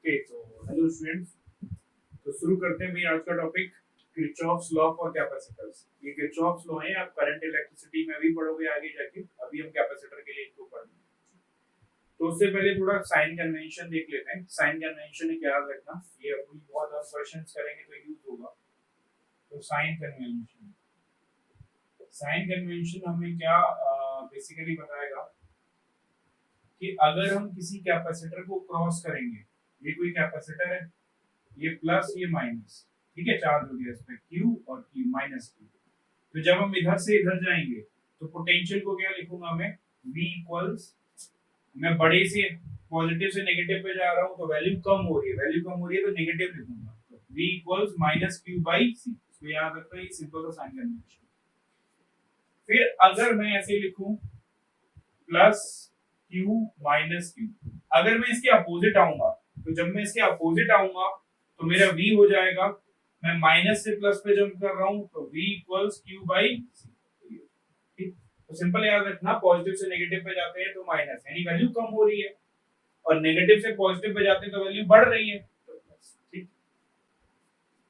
Okay, तो hello students. तो शुरू करते हैं भाई आज का topic Kirchhoff's law for capacitors. ये किरचॉफ्स लॉ है, आप करंट इलेक्ट्रिसिटी में भी पढ़ोगे आगे जाके। अभी हम कैपेसिटर के लिए इनको पढ़ रहे हैं। तो उससे पहले थोड़ा साइन कन्वेंशन देख लेते हैं। साइन कन्वेंशन क्या याद रखना, ये अपनी बहुत हम क्वेश्चंस करेंगे तो यूज होगा। तो साइन कन्वेंशन हमें क्या बेसिकली बताएगा कि अगर हम किसी कैपेसिटर को क्रॉस करेंगे, ये कोई कैपेसिटर है, ये प्लस ये माइनस, ठीक है, चार्ज हो गया इस पे Q और Q माइनस Q। तो जब हम इधर से इधर जाएंगे तो पोटेंशियल को क्या लिखूंगा मैं, V इक्वल्स, मैं बड़े से पॉजिटिव से नेगेटिव पे जा रहा हूं तो वैल्यू कम हो रही है, तो नेगेटिव लिखूंगा। तो V equals minus Q by C। तो याद रखो ये सिंपल सा साइन कन्वेंशन। फिर अगर मैं ऐसे लिखूं प्लस Q माइनस Q, अगर मैं इसके अपोजिट आऊंगा, तो जब मैं इसके अपोजिट आऊंगा तो मेरा V हो जाएगा, मैं माइनस से प्लस पे जंप कर रहा हूं तो V equals Q by C। ठीक, तो सिंपल याद रखना, पॉजिटिव से नेगेटिव पे जाते हैं तो माइनस, यानी वैल्यू कम हो रही है, और नेगेटिव से पॉजिटिव पे जाते हैं तो वैल्यू बढ़ रही है, तो प्लस। ठीक,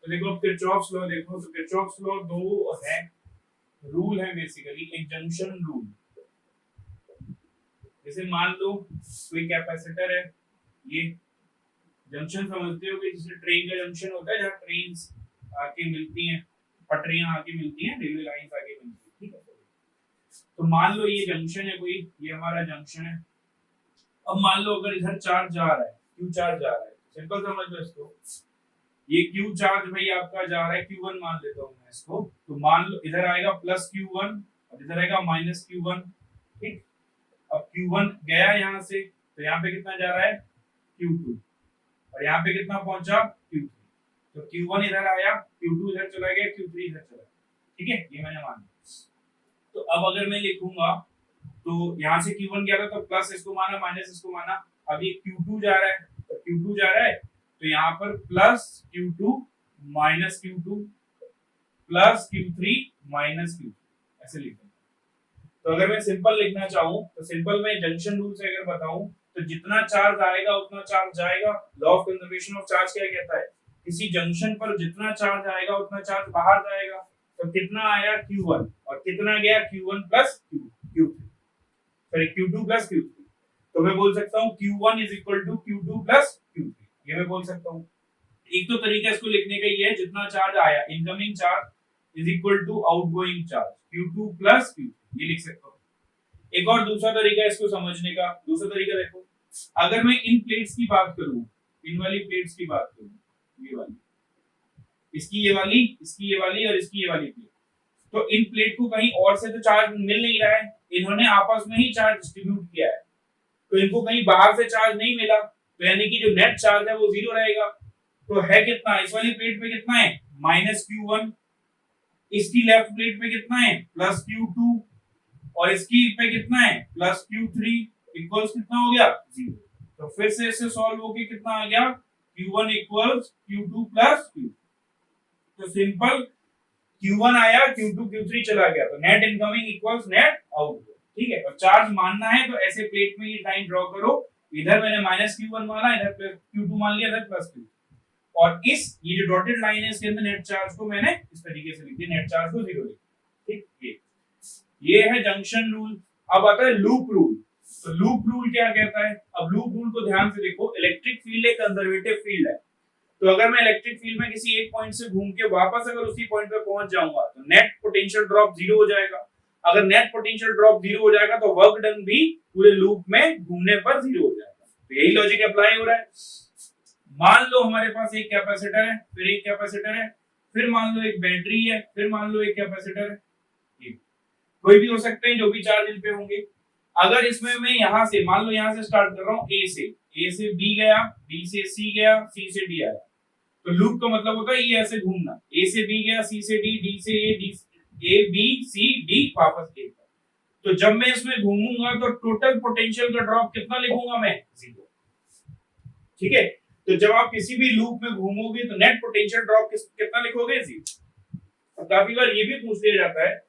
तो देखो अब किरचॉफ्स लॉ देखो। तो किरचॉफ्स लॉ दो है रूल है बेसिकली, एक जंक्शन रूल। जैसे मान लो कोई कैपेसिटर है, ये जंक्शन समझते हो कि जैसे ट्रेन का जंक्शन होता है जहाँ ट्रेन्स आके मिलती हैं, पटरियां आके मिलती हैं, रेलवे लाइंस आके मिलती हैं, ठीक है। तो मान लो ये जंक्शन है कोई, ये हमारा जंक्शन है। अब मान लो अगर इधर चार्ज जा रहा है, क्यू चार्ज जा रहा है, सिंपल समझ लो इसको, ये क्यू चार्ज भाई आपका जा रहा है Q1 मान लेता हूं मैं इसको। तो मान लो इधर आएगा प्लस Q1 और इधर आएगा माइनस Q1। ठीक, अब Q1 गया यहाँ से, तो यहाँ पे कितना जा रहा है Q2, और यहाँ पे कितना पहुंचा Q3। तो Q1 इधर आया, Q2 इधर चला गया, Q3 इधर चला गया, ठीक है, ये मैंने मान लिया। तो अब अगर मैं लिखूंगा तो यहाँ से Q1 गया था तो प्लस इसको माना माइनस इसको माना, अब ये Q2 जा रहा है, तो Q2 जा रहा है तो यहाँ पर plus Q2 minus Q2 plus Q3 minus Q3, ऐसे लिखूंगा। तो अगर मैं सिंपल लिखना चाहूँ तो सिंपल में जंक्शन रूल से अगर बताऊं तो जितना चार्ज आएगा उतना चार्ज जाएगा। Law of conservation of charge क्या कहता है, किसी जंक्शन पर जितना चार्ज आएगा उतना चार्ज बाहर जाएगा। तो कितना आया Q1 और कितना गया Q1 plus Q3, sorry Q2 plus Q3। तो मैं बोल सकता हूँ Q1 is equal to Q2 plus Q3, ये मैं बोल सकता हूँ। एक तो तरीका इसको लिखने का ये है, जितना चार्ज आया incoming charge is equal to outgoing charge Q2 plus Q3, ये लिख सकता हूँ। एक और दूसरा तरीका इसको समझने का, दूसरा तरीका देखो, अगर मैं इन प्लेट्स की बात करूं, इन वाली प्लेट्स की बात करूं, ये वाली, इसकी ये वाली, इसकी ये वाली और इसकी ये वाली प्लेट, तो इन प्लेट को कहीं और से तो चार्ज मिल नहीं रहा है, इन्होंने आपस में ही चार्ज डिस्ट्रीब्यूट किया है, तो इनको कहीं बाहर से चार्ज नहीं मिला, तो यानी कि जो नेट चार्ज है वो जीरो रहेगा। तो है कितना, इस वाली प्लेट पे कितना है माइनस Q1, इसकी लेफ्ट प्लेट पे कितना है प्लस Q2, और इसकी पे कितना है प्लस Q3 इक्वल्स कितना हो गया 0। तो फिर से इसे सॉल्व होके कितना आ गया Q1 equals Q2 plus Q। तो सिंपल Q1 आया, Q2 Q3 चला गया, तो net incoming equals net outgoing, ठीक है। और चार्ज मानना है तो ऐसे प्लेट में ये लाइन ड्रॉ करो, इधर मैंने माइनस Q1 माना, इधर प्लस Q2 मान लिया, इधर प्लस Q, और इस ये जो डॉटेड लाइन है इसके अंदर नेट चार्ज को मैंने इस तरीके से लिख दिया, नेट चार्ज को 0 लिख दिया, ठीक। ये है जंक्शन रूल। अब आता है लूप रूल। तो लूप रूल क्या कहता है, अब लूप रूल को ध्यान से देखो। इलेक्ट्रिक फील्ड एक कंजर्वेटिव फील्ड है, तो अगर मैं इलेक्ट्रिक फील्ड में किसी एक पॉइंट से घूम के वापस अगर उसी पॉइंट पे पहुंच जाऊंगा तो नेट पोटेंशियल ड्रॉप 0 हो जाएगा। अगर नेट पोटेंशियल ड्रॉप 0 हो जाएगा तो वर्क डन भी पूरे लूप में घूमने पर 0 हो जाएगा। तो यही लॉजिक अप्लाई हो रहा है। मान लो हमारे पास एक कैपेसिटर है, फिर एक कैपेसिटर है, फिर मान लो एक बैटरी है, फिर मान लो एक कैपेसिटर है, कोई भी हो सकते हैं जो भी चार्ज इन पे होंगे। अगर इसमें मैं यहां से मान लो यहां से स्टार्ट कर रहा हूं, ए से बी गया, बी से सी गया, सी से डी आया, तो लूप का मतलब होता है ये ऐसे घूमना, ए से बी गया, सी से डी, डी से A, D A B C D वापस ए। तो जब मैं इसमें घूमूंगा तो टोटल पोटेंशियल का ड्रॉप कितना लिखूंगा मैं 0, ठीक है। तो जब आप किसी भी लूप में घूमोगे तो नेट पोटेंशियल ड्रॉप कितना लिखोगे 0। काफी बार ये भी पूछ लिया जाता है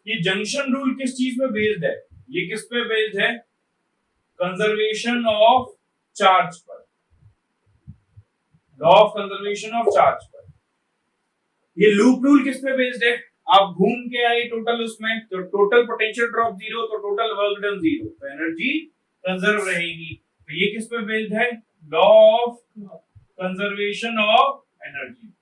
ये जंक्शन रूल किस चीज पे बेस्ड है, ये किस पे बेस्ड है, कंजर्वेशन ऑफ चार्ज पर। Law of conservation of charge पर। ये लूप रूल किस पे बेस्ड है? आप घूम के आए टोटल उसमें, तो टोटल पोटेंशियल ड्रॉप जीरो, तो टोटल वर्क डन जीरो, तो एनर्जी कंजर्व रहेगी। तो ये किस पे बेस्ड है? Law of conservation of energy.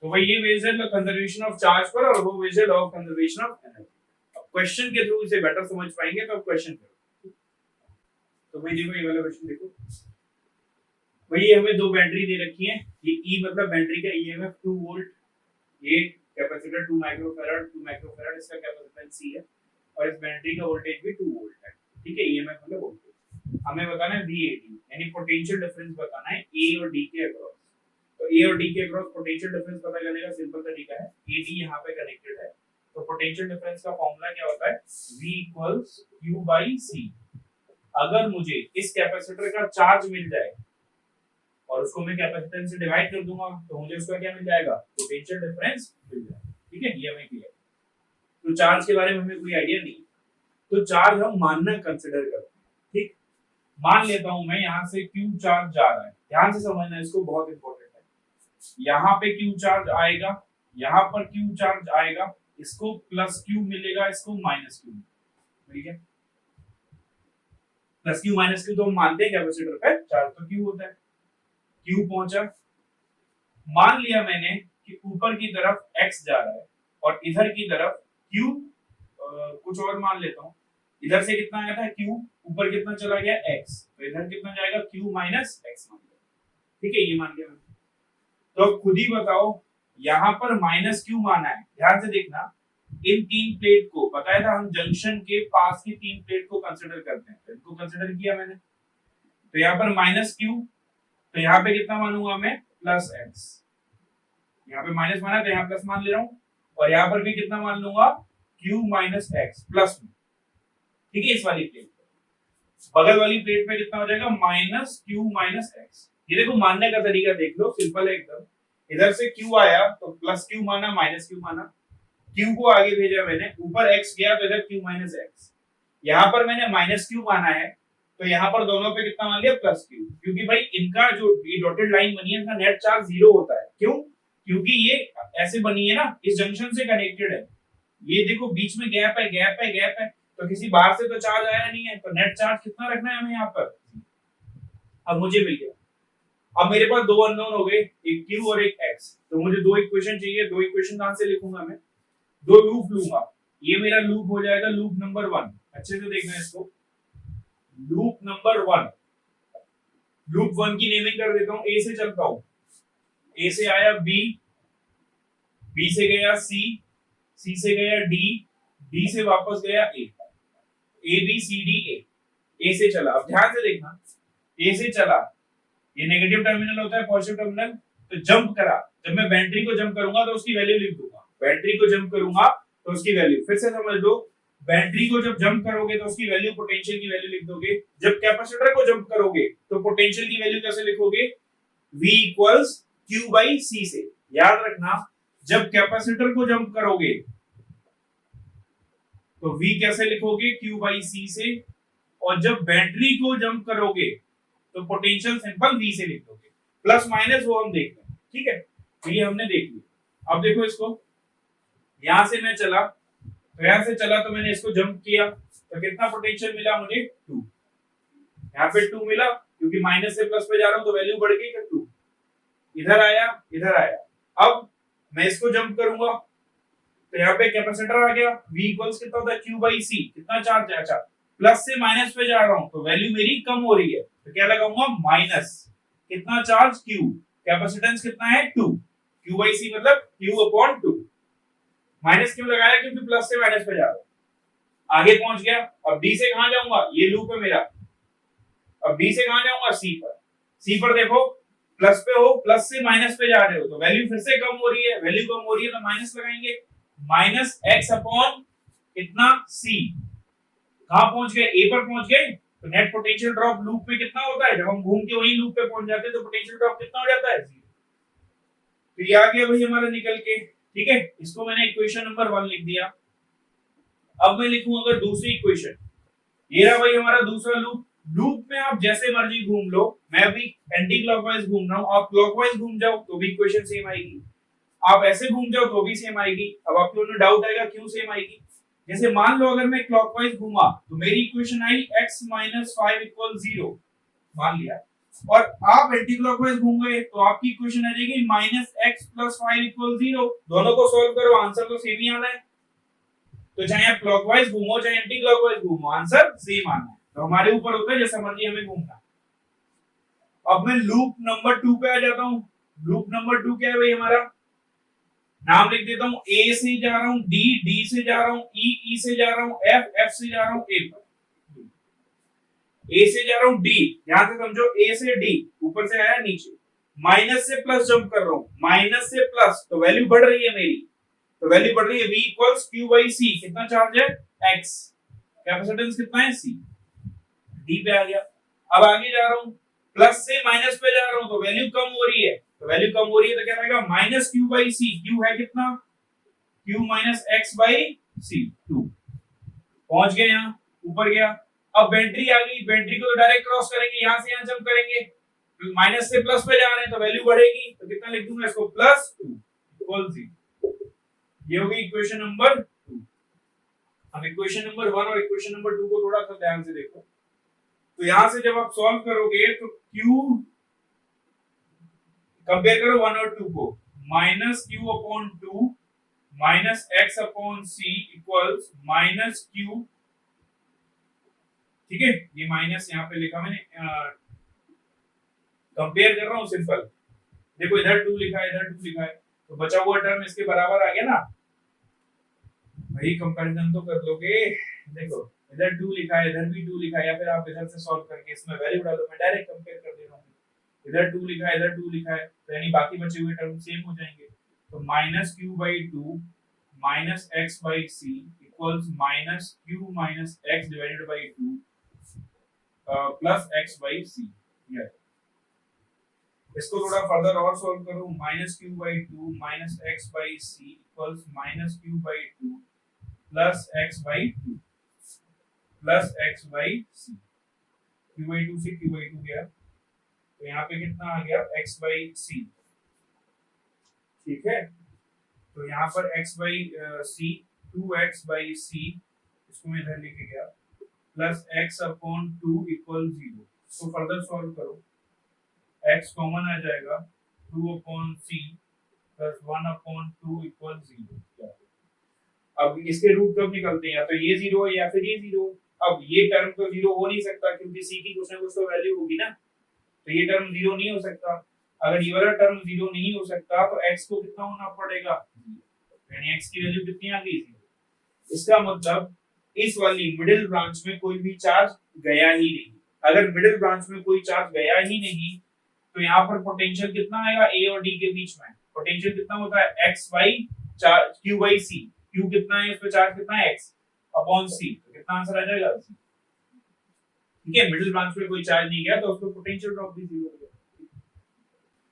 तो भाई ये बेस्ड है कंजर्वेशन ऑफ चार्ज पर, और वो बेस्ड है law of conservation of energy. अब क्वेश्चन के थ्रू इसे बेटर समझ पाएंगे, तो अब क्वेश्चन करो। तो भाई देखो ये वाला क्वेश्चन देखो, वही हमें दो बैटरी दे रखी है, ये E मतलब बैटरी का ईएमएफ 2 वोल्ट, ये कैपेसिटर 2 माइक्रोफैराड, 2 माइक्रोफैराड इसका कैपेसिटेंस C है, और इस बैटरी का वोल्टेज भी 2 वोल्ट है। ठीक है, ईएमएफ मतलब वोल्टेज। हमें बताना है VAD, यानी पोटेंशियल डिफरेंस बताना है A और D के अक्रॉस। तो A और D के अक्रॉस पोटेंशियल डिफरेंस पता करने का सिंपल तरीका है, AD यहां पे कनेक्टेड है, तो पोटेंशियल डिफरेंस का फार्मूला क्या होता है? V Q C। अगर मुझे इस कैपेसिटर का चार्ज मिल जाए और उसको मैं कैपेसिटेंस से डिवाइड कर दूंगा, तो मुझे उसका क्या मिल जाएगा? पोटेंशियल डिफरेंस मिल जाएगा। ठीक है, ये हमें क्लियर। तो चार्ज के बारे में हमें कोई आइडिया नहीं, तो चार्ज हम मानना कंसीडर करते हैं। ठीक, मान लेता हूं मैं यहां से Q चार्ज जा रहा है, ध्यान से समझना, इसको बहुत इंपॉर्टेंट है। यहाँ पे Q चार्ज आएगा, यहाँ पर Q चार्ज आएगा, इसको प्लस Q मिलेगा, इसको माइनस Q। ठीक है, प्लस Q माइनस Q तो हम मानते हैं कैपेसिटर पे चार्ज तो Q होता है। Q पहुंचा, मान लिया मैंने कि ऊपर की तरफ x जा रहा है और इधर की तरफ Q कुछ और मान लेता हूं, इधर से कितना आया था Q, ऊपर कितना चला गया x, तो इधर कितना जाएगा Q माइनस x मान लिया। ठीक है, ये मान लिया मैंने। तो अब खुद ही बताओ, यहां पर माइनस Q माना है, ध्यान से देखना, इन तीन प्लेट को बताया था हम जंक्शन के पास की तीन प्लेट को कंसीडर करते हैं, तो इनको कंसीडर किया मैंने। तो यहाँ पर माइनस Q, तो यहाँ पे कितना मानूंगा मैं? Plus x। यहाँ पे माइनस माना तो यहाँ प्लस मान ले रहा हूँ, और यहाँ पर भी कितना मान लूंगा? Q माइनस x प्लस में। ठीक है, इस वाली प्लेट बगल वाली प्लेट पे कितना हो जाएगा? Minus Q minus x। ये देखो मानने का तरीका देख लो, सिंपल है एकदम। इधर से Q आया तो प्लस Q माना, माइनस Q माना, Q को आगे भेजा मैंने, ऊपर x गया तो इधर Q माइनस x। यहाँ पर मैंने माइनस Q माना है, तो यहाँ पर दोनों पे कितना मान लिया? प्लस Q, क्योंकि भाई इनका जो ये डॉटेड लाइन बनी है, इनका नेट चार्ज जीरो होता है। क्यों? क्योंकि ये ऐसे बनी है ना, इस जंक्शन से कनेक्टेड है। ये देखो बीच में गैप है, गैप है, गैप है, तो किसी बाहर से तो चार्ज आया नहीं है, तो नेट चार्ज कितना रखना है हमें यहाँ पर? अब मुझे मिल गया। अब मेरे पास दो अननोन हो गए, एक Q और एक x, तो मुझे दो इक्वेशन चाहिए। दो इक्वेशन कहां से लिखूंगा मैं? दो लूप लूंगा। ये मेरा लूप हो जाएगा लूप नंबर 1। अच्छे से देखना इसको, लूप नंबर 1। लूप 1 की नेमिंग कर देता हूं, ए से चलता हूं, ए से आया बी, बी से गया सी, सी से गया डी, डी से वापस गया ए बी सी डी ए से चला। अब ध्यान से देखना, ए से चला, ये नेगेटिव टर्मिनल होता है, पॉजिटिव टर्मिनल, तो जंप करा। जब मैं बैटरी को जंप करूंगा तो उसकी वैल्यू लिख दूंगा, बैटरी को जंप करूंगा तो उसकी वैल्यू, फिर से समझ लो, बैटरी को जब जंप करोगे तो उसकी वैल्यू, पोटेंशियल की वैल्यू लिख दोगे। जब कैपेसिटर को जंप करोगे तो पोटेंशियल की वैल्यू कैसे लिखोगे? V equals Q by C से। याद रखना, जब कैपेसिटर को जंप करोगे तो V कैसे लिखोगे? Q बाई C से, और जब बैटरी को जंप करोगे तो पोटेंशियल सिंपल V से लिख दोगे। प्लस माइनस वो हम देख लें। ठीक है, तो ये हमने देख लिया। अब देखो इसको, यहां से मैं चला, तो यहां से चला तो मैंने इसको जंप किया, तो कितना पोटेंशियल मिला मुझे? 2। यहाँ पे 2 मिला, क्योंकि माइनस से प्लस पे जा रहा हूं तो वैल्यू बढ़ गई, 2। इधर आया, इधर आया। अब मैं इसको जंप करूंगा तो यहाँ पे कैपेसिटर आ गया, V इक्वल्स कितना होता है? Q by C। कितना चार्ज है? अच्छा, प्लस से माइनस पे जा रहा हूं तो वैल्यू मेरी कम हो रही है, तो क्या लगाऊंगा? माइनस कितना चार्ज? Q। कैपेसिटेंस कितना है? 2। Q बाई C मतलब Q अपॉन 2। माइनस क्यों लगाया? क्योंकि प्लस से माइनस पे जा रहा हूं। आगे पहुंच गया। अब D से कहां जाऊंगा? ये लूप है मेरा। अब D से कहां जाऊंगा? C पर। C पर देखो, प्लस पे हो, प्लस से माइनस पे जा रहे हो, तो वैल्यू फिर से कम हो रही है। वैल्यू कम हो रही है तो माइनस लगाएंगे, माइनस x अपॉन कितना? C। कहां पहुंच गए? A पर पहुंच गए। तो नेट पोटेंशियल ड्रॉप लूप में कितना होता है? जब हम घूम के वही लूप पे पहुंच जाते हैं तो पोटेंशियल ड्रॉप कितना हो जाता है? 0। तो ये आ गया भाई हमारा निकल के। ठीक है, इसको मैंने इक्वेशन नंबर 1 लिख दिया। अब मैं लिखूं अगर दूसरी इक्वेशन, ये रहा भाई हमारा दूसरा लूप। लूप में आप जैसे मर्जी घूम लो, मैं भी एंटी क्लॉकवाइज घूम रहा हूं, आप क्लॉकवाइज घूम जाओ तो भी इक्वेशन सेम आएगी, आप ऐसे घूम जाओ तो भी सेम आएगी। अब आपके मन में डाउट आएगा क्यों सेम आएगी। जैसे मान लो अगर मैं क्लॉकवाइज घूमा तो मेरी इक्वेशन आई x - 5 = 0, मान लिया, और आप एंटी क्लॉकवाइज घूम गए तो आपकी इक्वेशन आ जाएगी -x + 5 = 0। दोनों को सॉल्व करो, आंसर तो सेम ही आना है। तो चाहे आप क्लॉकवाइज घूमो चाहे एंटी क्लॉकवाइज घूमो, आंसर सेम आना है। तो हमारे ऊपर होता है जैसा मर्जी हमें घूमना। अब मैं लूप नंबर 2 पे आ जाता हूं। लूप नंबर 2 क्या है भाई हमारा, नाम लिख देता हूं, ए से जा रहा हूं डी, डी से जा रहा हूं ई, ई से जा रहा हूं एफ, एफ से जा रहा हूं ए पर। ए से जा रहा हूं डी, यहां से समझो ए से डी, ऊपर से आया नीचे, माइनस से प्लस जंप कर रहा हूं, माइनस से प्लस, तो वैल्यू बढ़ रही है मेरी, तो वैल्यू बढ़ रही है v = q/c, कितना चार्ज है x, कैपेसिटेंस कितना है c, d पे आ गया। अब आगे जा रहा हूं, प्लस से माइनस पे जा रहा हूं तो वैल्यू कम हो रही है, तो वैल्यू कम हो रही है तो क्या आएगा -q/c, q है कितना, q - x/c 2। पहुंच गए यहां, ऊपर गया। अब बैटरी आ गई, बैटरी को तो डायरेक्ट क्रॉस करेंगे, यहां से यहां जंप करेंगे, माइनस से प्लस पे जा रहे हैं तो वैल्यू बढ़ेगी, तो कितना लिख दूंगा इसको +2 = 0। ये होगी इक्वेशन नंबर 2। अब इक्वेशन नंबर 1 और इक्वेशन नंबर 2 को थोड़ा सा ध्यान से देखो। तो यहां से जब आप सॉल्व करोगे तो q कंपेयर करो 1 और 2 को, -q/2 -x/c इक्वल्स -q, ठीक है, ये माइनस यहां पे लिखा मैंने, कंपेयर कर रहा हूं सिंपल, देखो इधर 2 लिखा है इधर 2 लिखा है, तो बचा हुआ टर्म इसके बराबर आ गया ना, वही कंपैरिजन तो कर लोगे। देखो इधर 2 लिखा है इधर भी 2 लिखा है, या फिर आप इधर से सॉल्व करके इसमें वैल्यू डालो, मैं डायरेक्ट कंपेयर कर दे रहा हूं, इधर 2 लिखा है इधर 2 लिखा है, तो यानी बाकी बचे हुए टर्म सेम हो जाएंगे। तो -q/2 -x/c equals -q - x divided by 2 plus x/c। ये इसको थोड़ा फर्दर और सॉल्व करूं, -q/2 -x/c equals -q/2 plus x/2 plus x/c, q/2 से q/2 गया, तो यहाँ पे कितना आ गया x/c, ठीक है। तो यहाँ पर x/c 2x/c, इसको मैं इधर लेके गया, प्लस x/2 = 0। तो फर्दर सॉल्व करो, x कॉमन आ जाएगा, 2/c प्लस 1/2 = 0। अब इसके रूट कब निकलते हैं, या तो ये 0 है या फिर ये 0। अब ये टर्म तो 0 हो नहीं सकता क्योंकि c की कुछ ना कुछ तो वैल्यू होगी ना, तो ये टर्म 0 नहीं हो सकता। अगर ये वाला टर्म 0 नहीं हो सकता तो x को कितना होना पड़ेगा, यानी x की वैल्यू कितनी आ गई, 0। इसका मतलब इस वाली मिडिल ब्रांच में कोई भी चार्ज गया ही नहीं। अगर मिडिल ब्रांच में कोई चार्ज गया ही नहीं तो यहाँ पर पोटेंशियल कितना आएगा a और d के बीच में, पोटेंशियल कितना होता है q/c, q कितना है, इस पे चार्ज कितना है x/c, तो कितना आंसर आ जाएगा c, ठीक है। मिडिल ब्रांच में कोई चार्ज नहीं गया तो उसको पोटेंशियल ड्रॉप भी 0 हो गया।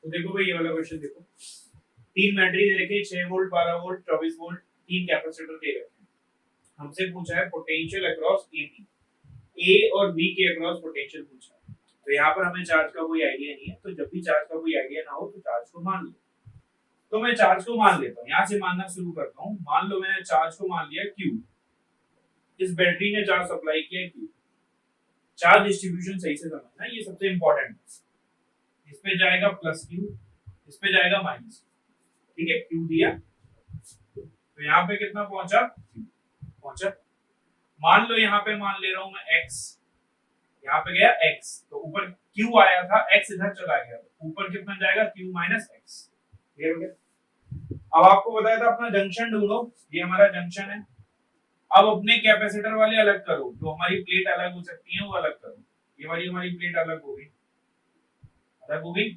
तो देखो भाई ये वाला क्वेश्चन देखो, तीन बैटरी दे रखी है 6 वोल्ट 12 वोल्ट 24 वोल्ट, तीन कैपेसिटर दे रखे हैं, हमसे पूछा है पोटेंशियल अक्रॉस ए और बी के अक्रॉस पोटेंशियल पूछा है। तो यहाँ पर हमें चार्ज का कोई आइडिया नहीं है, तो जब भी चार्ज का कोई आइडिया ना हो तो चार्ज को मान लो। तो मैं चार्ज को मान लेता हूँ, यहाँ से मानना शुरू करता हूँ। मान लो मैंने चार्ज को मान लिया Q, इस बैटरी ने चार्ज सप्लाई किया Q। चार्ज डिस्ट्रीब्यूशन सही से समझना, ये सबसे इंपॉर्टेंट है। इस पे जाएगा +Q, इस पे जाएगा -Q, ठीक है। Q दिया तो यहाँ पे कितना पहुंचा, पहुंचा। मान लो यहाँ पे मान ले रहा हूं मैं x, यहाँ पे गया x, तो ऊपर q आया था, x इधर चला गया, तो ऊपर कितना जाएगा q - x, क्लियर हो गया। अब आपको बताया था अपना जंक्शन ढूंढो, ये हमारा जंक्शन है। अब अपने कैपेसिटर वाले अलग करो, जो हमारी प्लेट अलग हो सकती है वो अलग करो। ये वाली हमारी प्लेट अलग हो गई, अलग हो गई।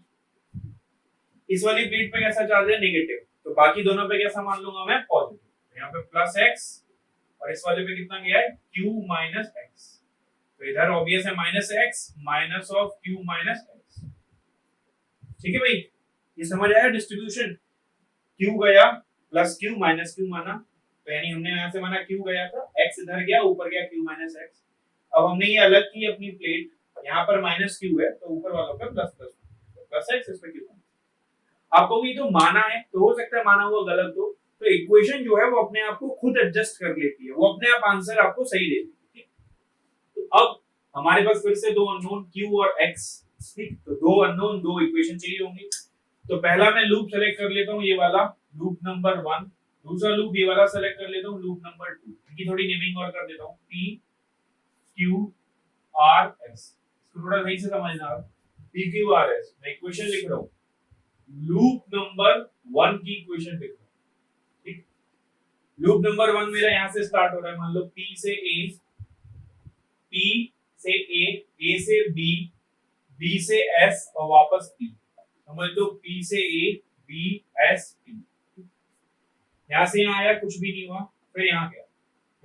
इस वाली प्लेट पे कैसा चार्ज है, नेगेटिव, तो बाकी दोनों पे कैसा मान लूंगा मैं, पॉजिटिव। यहाँ पे +x और इस वाले पे कितना गया है q - x, तो इधर ऑब्वियस है -x -q - x, ठीक है भाई। ये समझ आया डिस्ट्रीब्यूशन, q गया +q -q माना, तो यानी हमने यहां से माना q गया था, x इधर गया ऊपर गया q - x। अब हमने ये अलग की अपनी प्लेट, यहाँ पर माइनस क्यू है तो ऊपर वालों पे प्लस प्लस प्लस एक्स, इस पे क्यू। आपको ये तो माना है तो हो सकता है माना हुआ गलत हो, तो इक्वेशन जो है वो अपने आप को खुद एडजस्ट कर लेती है, वो अपने आप आंसर आपको सही देती है। तो अब हमारे पास फिर से दो अननोन q और x, ठीक, तो दो अननोन दो इक्वेशन चाहिए होंगी। तो पहला मैं लूप सेलेक्ट कर लेता हूँ, ये वाला लूप नंबर 1, दूसरा लूप ये वाला सेलेक्ट कर लेता हूँ लूप नंबर 2, इनकी थोड़ी नेमिंग और कर देता हूँ, p q r s, इसको थोड़ा सही से समझना। p q r s मैं इक्वेशन लिख रहा हूँ, लूप नंबर 1 की इक्वेशन लिख रहा हूँ, ठीक। लूप नंबर 1 मेरा यहां से स्टार्ट हो रहा है, मान लो p से a, p से a से b, b से s और वापस p, समझ लो p से a, b s p। यहां से यहां आया, कुछ भी नहीं हुआ, फिर यहां गया,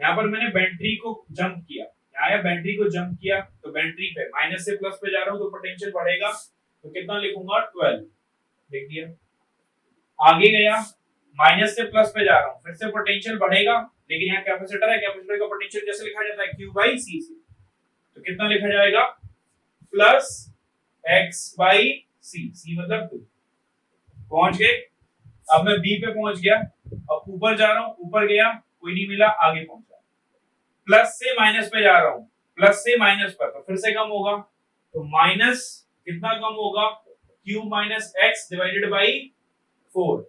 यहां पर मैंने बेंट्री को जंप किया, यहां आया बेंट्री को जंप किया, तो बेंट्री पे माइनस से प्लस पे जा रहा हूं तो पोटेंशियल बढ़ेगा, तो कितना लिखूंगा 12, देख दिया। आगे गया, माइनस से प्लस पे जा रहा हूं, फिर से पोटेंशियल बढ़ेगा, लेकिन यहाँ कैपेसिटर है, कैपेसिटर का पोटेंशियल कैसे लिखा जाता है, q बाई c से, तो कितना लिखा जाएगा plus x by c, c मतलब 2। पहुंच गए, अब मैं b पे पहुंच गया, अब ऊपर जा रहा हूं, ऊपर गया कोई नहीं मिला, आगे पहुंचा, प्लस से माइनस पे जा रहा हूं, प्लस से माइनस पर, तो फिर से कम होगा, तो माइनस कितना कम होगा, q minus x divided by 4,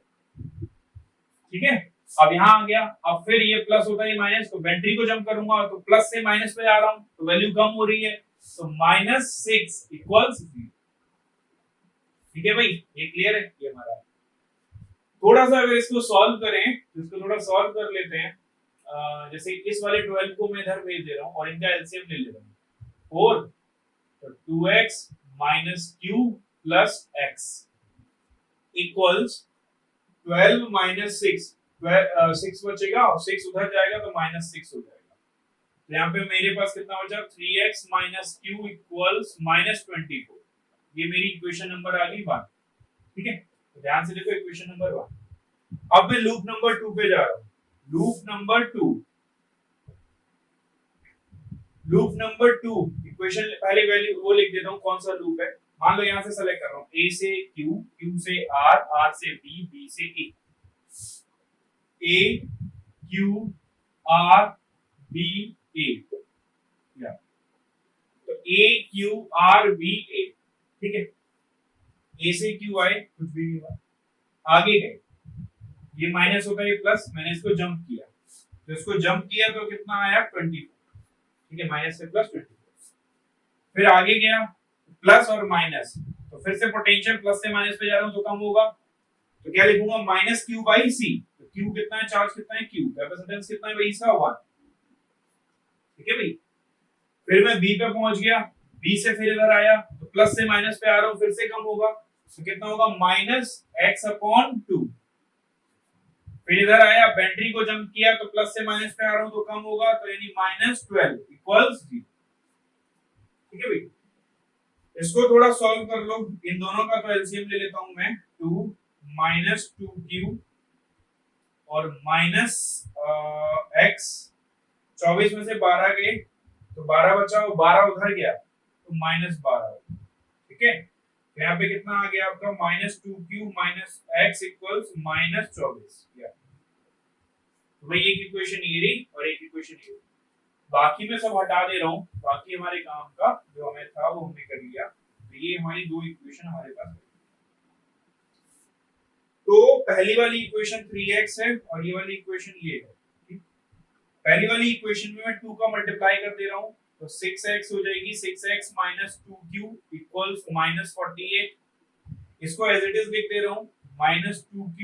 ठीक है। अब यहां आ गया, अब फिर ये प्लस होता है माइनस, तो बेंट्री को जंप करूंगा तो प्लस से माइनस पे जा रहा हूं तो वैल्यू कम हो रही है, तो -6 इक्वल्स 0, ठीक है भाई, ये क्लियर है ये हमारा। थोड़ा सा अगर इसको सॉल्व करें, तो इसको थोड़ा सॉल्व कर लेते हैं, जैसे इस वाले 12 को मैं इधर भेज दे रहा हूं और इनका एलसीएम ले ले रहा हूं, 4, तो 2x q plus x equals 12 minus 6, 6 बचेगा और 6 उधर जाएगा तो -6 हो जाएगा, तो यहाँ पे मेरे पास कितना बचा, 3x q इक्वल्स -24, ये मेरी इक्वेशन नंबर आ गई 1, ठीक है। तो ध्यान से देखो इक्वेशन नंबर 1। अब मैं लूप नंबर 2 पे जा रहा हूं, loop number 2, loop number 2 equation पहले वैल्यू वो लिख देता हूं, कौन सा लूप है, मान लो यहां से सेलेक्ट कर रहा हूं, a से q, q से r, r से b, b से a, q r b a, या तो a q r b a, ठीक है। a से q आए, कुछ भी नहीं हुआ, आगे गए, ये माइनस होता है प्लस, मैंने इसको जंप किया, तो इसको जंप किया तो कितना आया 24, ठीक है, माइनस से प्लस 24, फिर आगे गया प्लस और माइनस, तो फिर से पोटेंशियल प्लस से माइनस पे जा रहा हूं तो कम होगा, तो क्या लिखूंगा -q बाई c, तो q कितना है, चार्ज कितना है q, कैपेसिटेंस कितना है भाई इसका 1, ठीक है भाई। फिर मैं b पे पहुंच गया, b से फिर इधर आया तो प्लस से माइनस पे आ रहा हूं, फिर से कम होगा, तो कितना होगा -x/2, फिर इधर आया बेंट्री को जंप किया तो प्लस से माइनस पे आ रहा हूं तो कम होगा, तो यानी -12 इक्वल्स 0, ठीक है भाई। इसको थोड़ा सॉल्व कर लो, इन दोनों का तो एलसीएम ले लेता हूं मैं, 2 -2q और -x, 24 में से 12 गए तो 12 बचा, और 12 उधर गया तो -12, ठीक है। तो यहाँ पे कितना आ गया आपका -2q -x इक्वल्स -24, तो भाई एक इक्वेशन ये रही और एक इक्वेशन ये, बाकी मैं सब हटा दे रहा हूँ, बाकी हमारे काम का जो हमें था वो हमने कर लिया, तो ये हमारी दो इक्वेशन हमारे पास है। तो पहली वाली इक्वेशन 3x है और ये वाली इक्वेशन ये है, पहली वाली इक्वेशन में मैं 2 का मल्टीप्लाई कर दे रहा हूँ, तो 6x हो जाएगी, 6x -2q इक्वल्स -48, इसको एज इट इज लिख दे रहा हूँ, -2q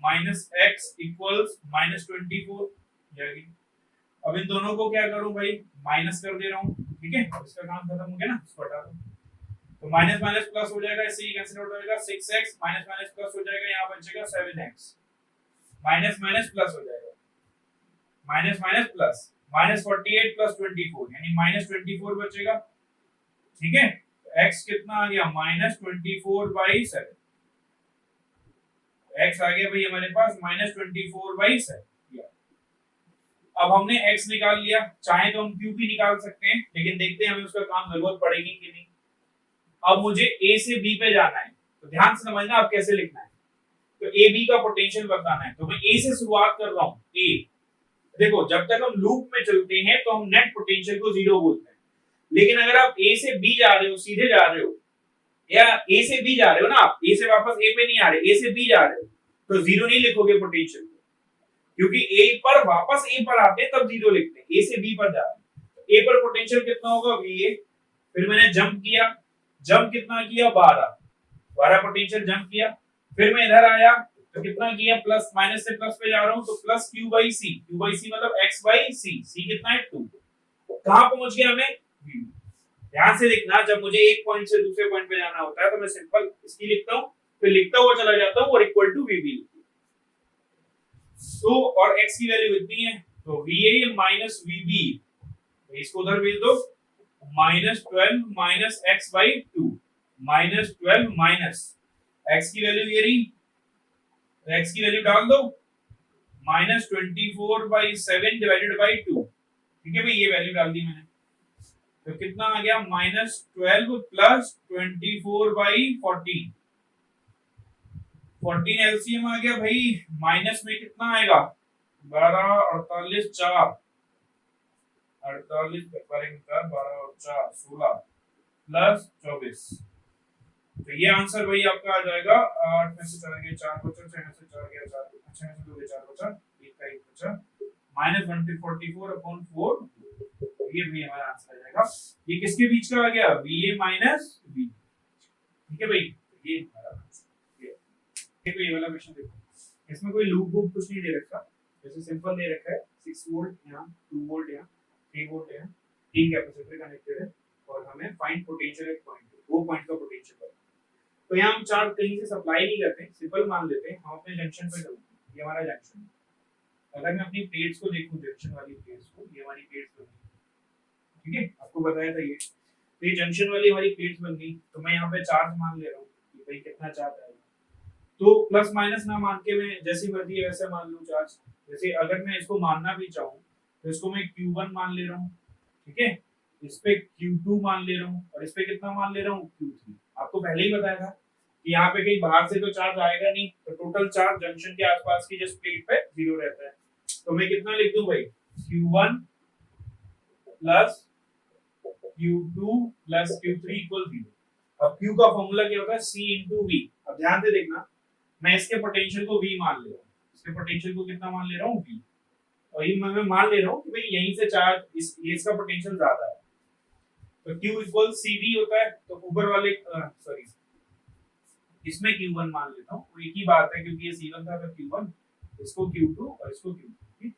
-x इक्वल्स -24, अब इन दोनों को क्या करूं भाई, माइनस कर दे रहा हूं, ठीक है, अब इसका काम खत्म हो गया ना, इसको हटा दो, तो माइनस माइनस प्लस हो जाएगा, इससे ये कैंसिल आउट हो जाएगा, 6x माइनस माइनस प्लस हो जाएगा, यहां बचेगा 7x, माइनस माइनस प्लस हो जाएगा, माइनस माइनस प्लस, -48 प्लस 24 यानी -24 बचेगा, ठीक है। तो x कितना आ गया, -24/7, x आ गया भाई हमारे पास -24/7, अब हमने x निकाल लिया, चाहे तो हम q भी निकाल सकते हैं, लेकिन देखते हैं हमें उसका काम जरूरत पड़ेगी कि नहीं। अब मुझे a से b पे जाना है, तो ध्यान से समझना आप कैसे लिखना है। तो a b का पोटेंशियल बताना है, तो मैं a से शुरुआत कर रहा हूं। a देखो, जब तक हम लूप में चलते हैं तो हम नेट पोटेंशियल को जीरो बोलते हैं, लेकिन अगर आप a से b जा रहे हो, सीधे जा रहे हो, या a से b जा रहे हो ना, आप a से वापस a पे नहीं आ रहे, a से b जा रहे हो, तो जीरो नहीं लिखोगे पोटेंशियल को, क्योंकि a पर वापस a पर आते हैं तब जीरो लिखते हैं, a से b पर जा रहे हैं। a पर पोटेंशियल कितना होगा, va। फिर मैंने जंप किया, जंप कितना किया, 12 पोटेंशियल जंप किया। फिर मैं इधर आया तो कितना किया, प्लस, माइनस से प्लस पे जा रहा हूं, तो plus q by c, q by c मतलब x बाई c, c कितना है 2। कहां पहुंच गया हमें, ध्यान से देखना, जब मुझे एक पॉइंट से दूसरे पॉइंट पे जाना होता है तो मैं सिंपल इसकी लिखता हूं, फिर लिखता हुआ चला जाता हूं और इक्वल टू vb। तो और x की वैल्यू इतनी है, तो va माइनस vb, इसको उधर भेज दो, minus 12 minus x by 2, minus 12 minus x की वैल्यू ये रही, तो x की वैल्यू डाल दो, माइनस 24 बाई 7 डिवाइडेड बाई 2। ठीक है भाई, ये वैल्यू डाल दी मैंने, तो कितना आ गया, माइनस 12 प्लस 24 बाई 14, 14 एलसीएम आ गया भाई। माइनस में कितना आएगा, 12, 48, 4, 48 12 और 4 16 प्लस 24। तो ये आंसर भाई आपका आ जाएगा 8 में से 4 गया 4 बचा, 6 में से 4 गया 4, 6 में से 2 गया 4 बचा, 1 का 1 बचा, माइनस 144 अपॉन 4। ये भी हमारा आंसर आ जाएगा। ये किसके बीच का आ गया, VA माइनस V। ठीक है भाई, ये हमारा आंसर। देखो ये वाला क्वेश्चन देखो, इसमें कोई लूप वूप कुछ नहीं दे रखा, जैसे सिंपल दे रखा है 6 वोल्ट यहाँ, 2 वोल्ट यहाँ, 3 वोल्ट यहाँ, 3 कैपेसिटर कनेक्टेड है और हमें फाइंड पोटेंशियल एट पॉइंट, वो पॉइंट का पोटेंशियल है। तो यहाँ हम चार्ज कहीं से सप्लाई नहीं करते, सिंपल मान लेते हैं, हम अपने जंक्शन पे चलते हैं, ये हमारा जंक्शन है। अगर मैं अपनी प्लेट्स को देखूं, जंक्शन वाली प्लेट्स को, ये हमारी प्लेट्स बन गई, ठीक है, आपको बताया था ये। तो ये जंक्शन वाली हमारी प्लेट्स बन गई, तो मैं यहाँ पे चार्ज मान ले रहा हूँ कि भाई कितना चार्ज आएगा, तो प्लस माइनस ना मान के मैं जैसी मर्जी है वैसे मान लूं चार्ज। जैसे अगर मैं इसको मानना भी चाहूँ तो इसको मैं Q1 मान ले रहा हूँ, ठीक है, इस पे Q2 मान ले रहा हूँ और इस पे कितना मान ले रहा हूँ, Q3। आपको पहले ही बताया था कि यहाँ पे कहीं बाहर से तो चार्ज आएगा नहीं, तो टोटल चार्ज जंक्शन के आसपास की जिस प्लेट पे 0 रहता है। तो मैं कितना लिख दूं भाई, Q1 plus Q2 plus Q3 equal 0। अब Q का फॉर्मूला क्या होता है, C इंटू V। अब ध्यान से देखना, मैं इसके पोटेंशियल को V मान ले रहा हूँ, इसके पोटेंशियल को कितना मान ले रहा हूँ, V। और ये मैं मान ले रहा हूँ कि भाई यहीं से चार्ज ये इसका पोटेंशियल ज्यादा है, तो Q इक्वल CV होता है। तो ऊपर वाले सॉरी इसमें Q1 मान लेता हूँ, वो एक ही बात है क्योंकि ये C1 था तो Q1, इसको Q2 और इसको Q3।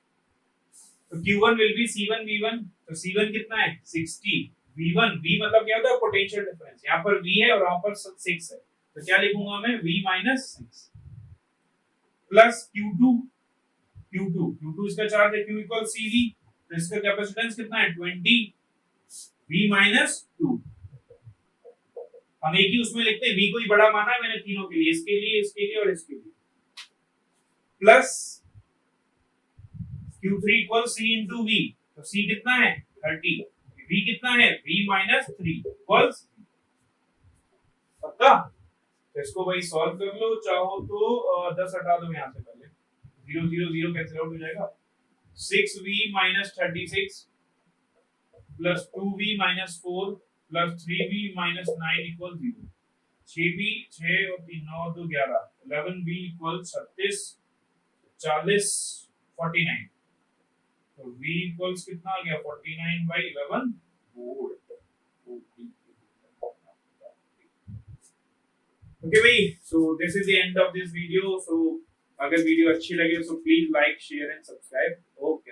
तो Q1 will be C1 V1, तो C1 कितना है 60, V1 V मतलब क्या होता है पोटेंशियल डिफरेंस, यहाँ पर V है और यहाँ पर 6 है, तो क्या लिखूंगा मैं V माइनस 6 प्लस Q2 इसका चार्ज है, Q इक्वल CV, तो इसका कैपेसिटेंस कितना है 20, V माइनस 2। हम एक ही उसमें लिखते हैं, V को ही बड़ा माना है मैंने तीनों के लिए, इसके लिए और इसके लिए, plus Q3 equal C into V, तो C कितना है 30, V कितना है V माइनस 3 इक्वल्स, पक्का। तो इसको भाई सॉल्व कर लो, चाहो तो 10 हटा दो यहाँ से पहले, 0 0 0 कैंसिल आउट हो जाएगा, 6V minus 36 plus 2V minus 4 plus 3V minus 9 equal 0। 6V 6 और 3 9 2 11, 11V इक्वल 36 40 49, तो V इक्वल्स कितना आ गया 49 बाई 11 वोल्ट। ओके भाई, so this is the end of this video. So अगर वीडियो अच्छी लगे तो please like share and subscribe. Okay.